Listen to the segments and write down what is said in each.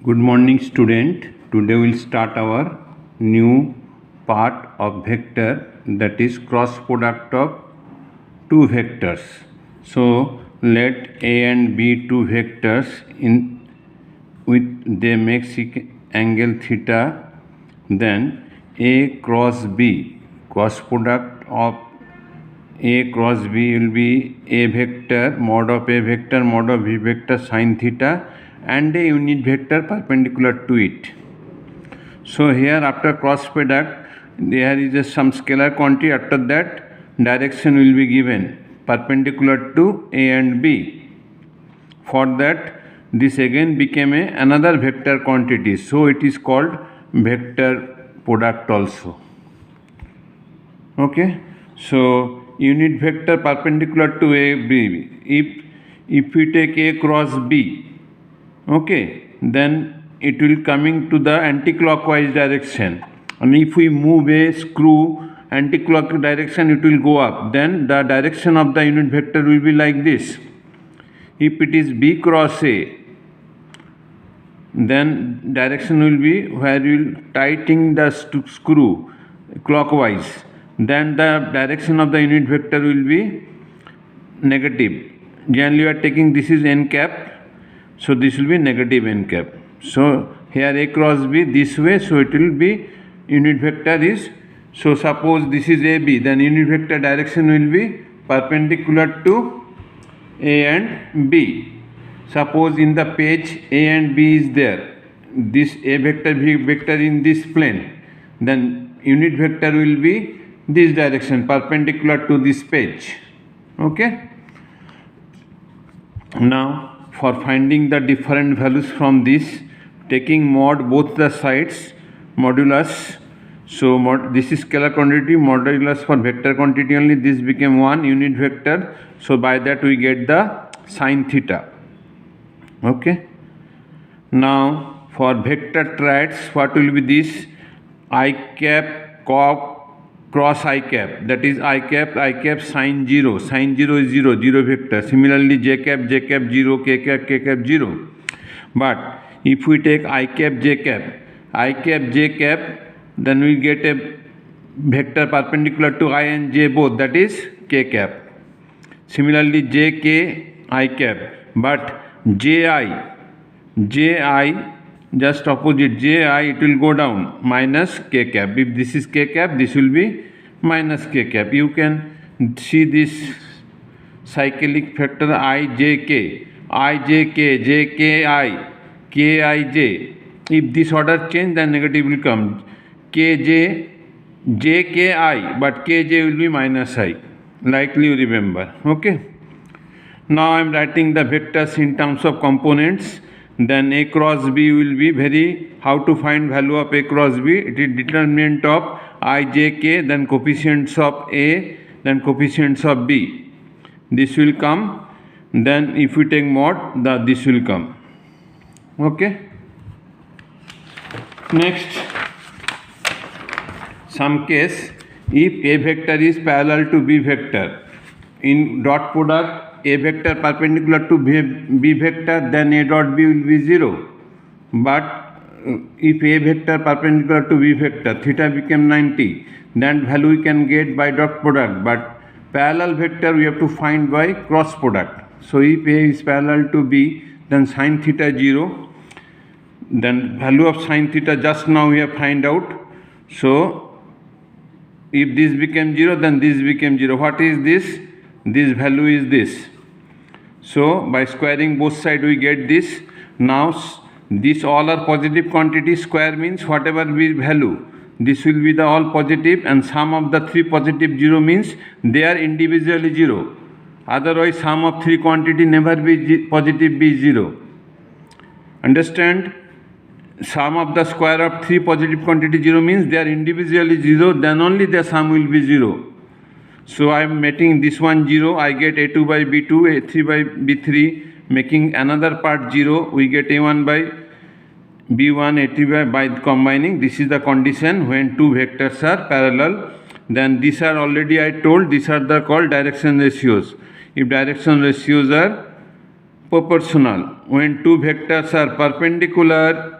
Good morning, student. Today we'll start our new part of vector, that is cross product of two vectors. So let A and B two vectors they make angle theta. Then A cross B, cross product of A cross B will be A vector mod of A vector mod of B vector sin theta and a unit vector perpendicular to it. So here after cross product there is some scalar quantity. After that direction will be given perpendicular to A and B. For that this again became another vector quantity, so it is called vector product also. Okay, so unit vector perpendicular to A B, if we take A cross B, okay, then it will coming to the anti-clockwise direction, and if we move a screw anti-clockwise direction it will go up, then the direction of the unit vector will be like this. If it is B cross A, then direction will be where you will tighten the screw clockwise, then the direction of the unit vector will be negative. Generally you are taking this is n cap, so this will be negative n cap. So here A cross B this way, so it will be unit vector is, so suppose this is AB, then unit vector direction will be perpendicular to A and B. Suppose in the page A and B is there, this A vector B vector in this plane, then unit vector will be this direction perpendicular to this page. Okay, now for finding the different values from this, taking mod both the sides, modulus, so this is scalar quantity, modulus for vector quantity only, this became one unit vector, so by that we get the sin theta. Okay, now for vector triads, what will be this? I cap cross I cap, that is I cap sin 0 is 0 vector. Similarly j cap 0, k cap 0. But if we take I cap j cap, then we get a vector perpendicular to I and j both, that is k cap. Similarly j k I cap, but ji just opposite ji, it will go down minus k cap. If this is k cap, this will be minus k cap. You can see this cyclic factor ijk, kij. If this order change, then negative will come. Kj, jki, but kj will be minus I. Likely you remember. Okay. Now I am writing the vectors in terms of components. Then A cross B will be how to find value of A cross B. It is determinant of I, j, k, then coefficients of A, then coefficients of B. This will come. Then if we take mod, this will come. Okay. Next, some case, if A vector is parallel to B vector, in dot product A vector perpendicular to B vector, then A dot B will be 0. But if A vector perpendicular to B vector, theta became 90, then value we can get by dot product. But parallel vector we have to find by cross product. So if A is parallel to B, then sin theta 0. Then value of sin theta just now we have find out. So if this became 0, then this became 0. What is this? This value is this. So by squaring both sides we get this. Now this all are positive quantity, square means whatever be value, this will be the all positive, and sum of the three positive 0 means they are individually 0. Otherwise sum of three quantity never be positive be 0. Understand? Sum of the square of three positive quantity 0 means they are individually 0, then only the sum will be 0. So I am making this one 0, I get A2 by B2, A3 by B3, making another part 0, we get A1 by B1, A3 by combining. This is the condition when two vectors are parallel. Then these are already I told, these are the called direction ratios. If direction ratios are proportional, when two vectors are perpendicular,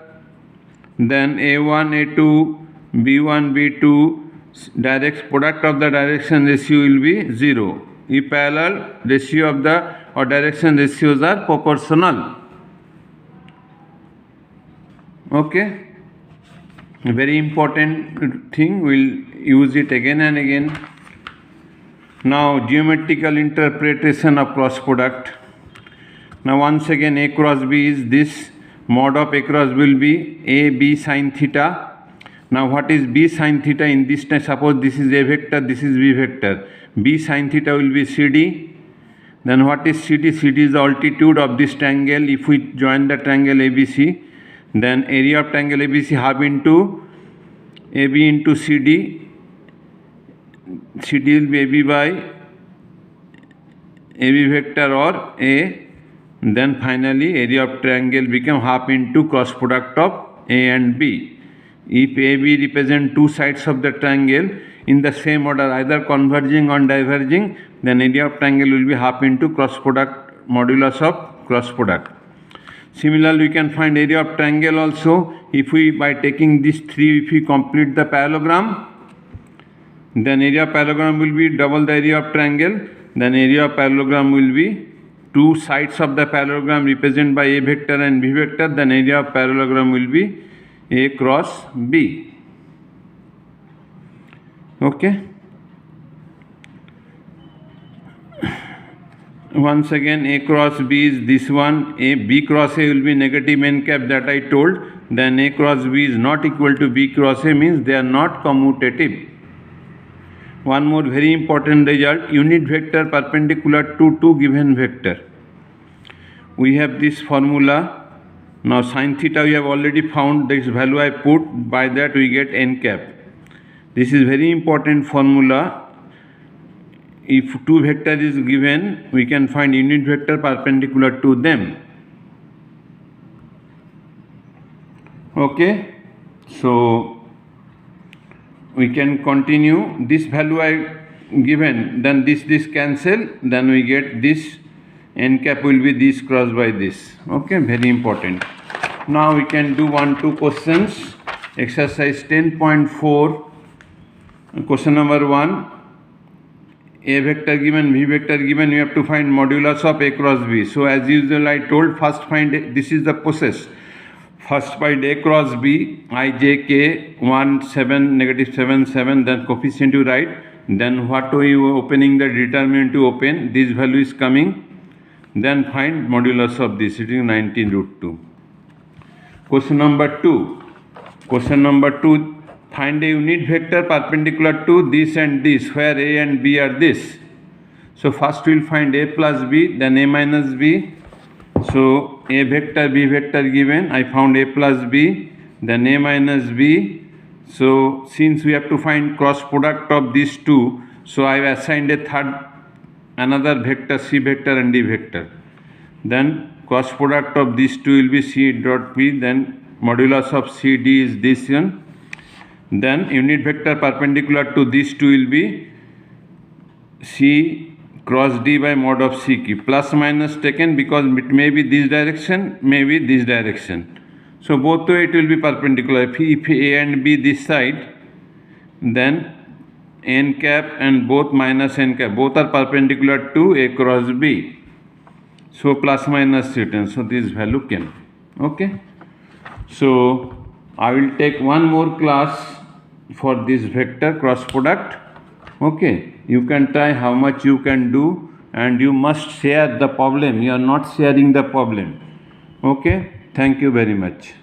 then A1, A2, B1, B2 direct product of the direction ratio will be 0 if parallel ratio of the or direction ratios are proportional. Okay, a very important thing, we'll use it again and again. Now geometrical interpretation of cross product. Now once again A cross B is this, mod of A cross will be A B sin theta. Now what is B sin theta in this time? Suppose this is A vector, this is B vector. B sin theta will be CD. Then what is CD? CD is the altitude of this triangle. If we join the triangle ABC, then area of triangle ABC half into AB into CD. CD will be AB by AB vector or A. Then finally area of triangle become half into cross product of A and B. If AB represent two sides of the triangle in the same order, either converging or diverging, then area of triangle will be half into cross product modulus of cross product. Similarly, we can find area of triangle also. If we, by taking these three, if we complete the parallelogram, then area of parallelogram will be double the area of triangle. Then area of parallelogram will be two sides of the parallelogram represented by A vector and B vector. Then area of parallelogram will be A cross B. Okay. Once again, A cross B is this one. B cross A will be negative n cap that I told. Then A cross B is not equal to B cross A, means they are not commutative. One more very important result, unit vector perpendicular to two given vector. We have this formula. Now sin theta we have already found, this value I put, by that we get n cap. This is very important formula. If two vector is given, we can find unit vector perpendicular to them. Okay, so we can continue. This value I given, then this cancel, then we get this n cap will be this cross by this. Okay, very important. Now we can do 1-2 questions. Exercise 10.4. Question number 1. A vector given, B vector given, you have to find modulus of A cross B. So as usual I told, first find, this is the process. First find A cross B, I, J, K, 1, 7, negative 7, 7, then coefficient you write. Then what are you opening the determinant to open, this value is coming. Then find modulus of this, it is 19 root 2. Question number 2. Question number 2. Find a unit vector perpendicular to this and this, where A and B are this. So first we will find A plus B, then A minus B. So A vector, B vector given, I found A plus B, then A minus B. So since we have to find cross product of these two, so I have assigned a third, another vector, C vector and D vector. Then cross product of these two will be C dot P, then modulus of CD is this one. Then unit vector perpendicular to these two will be C cross D by mod of CQ. Plus minus taken because it may be this direction, may be this direction. So both way it will be perpendicular. If A and B this side, then n cap and both minus n cap, both are perpendicular to A cross B. So plus minus certain. So this value came. Okay. So I will take one more class for this vector cross product. Okay, you can try how much you can do, and you must share the problem. You are not sharing the problem. Okay, thank you very much.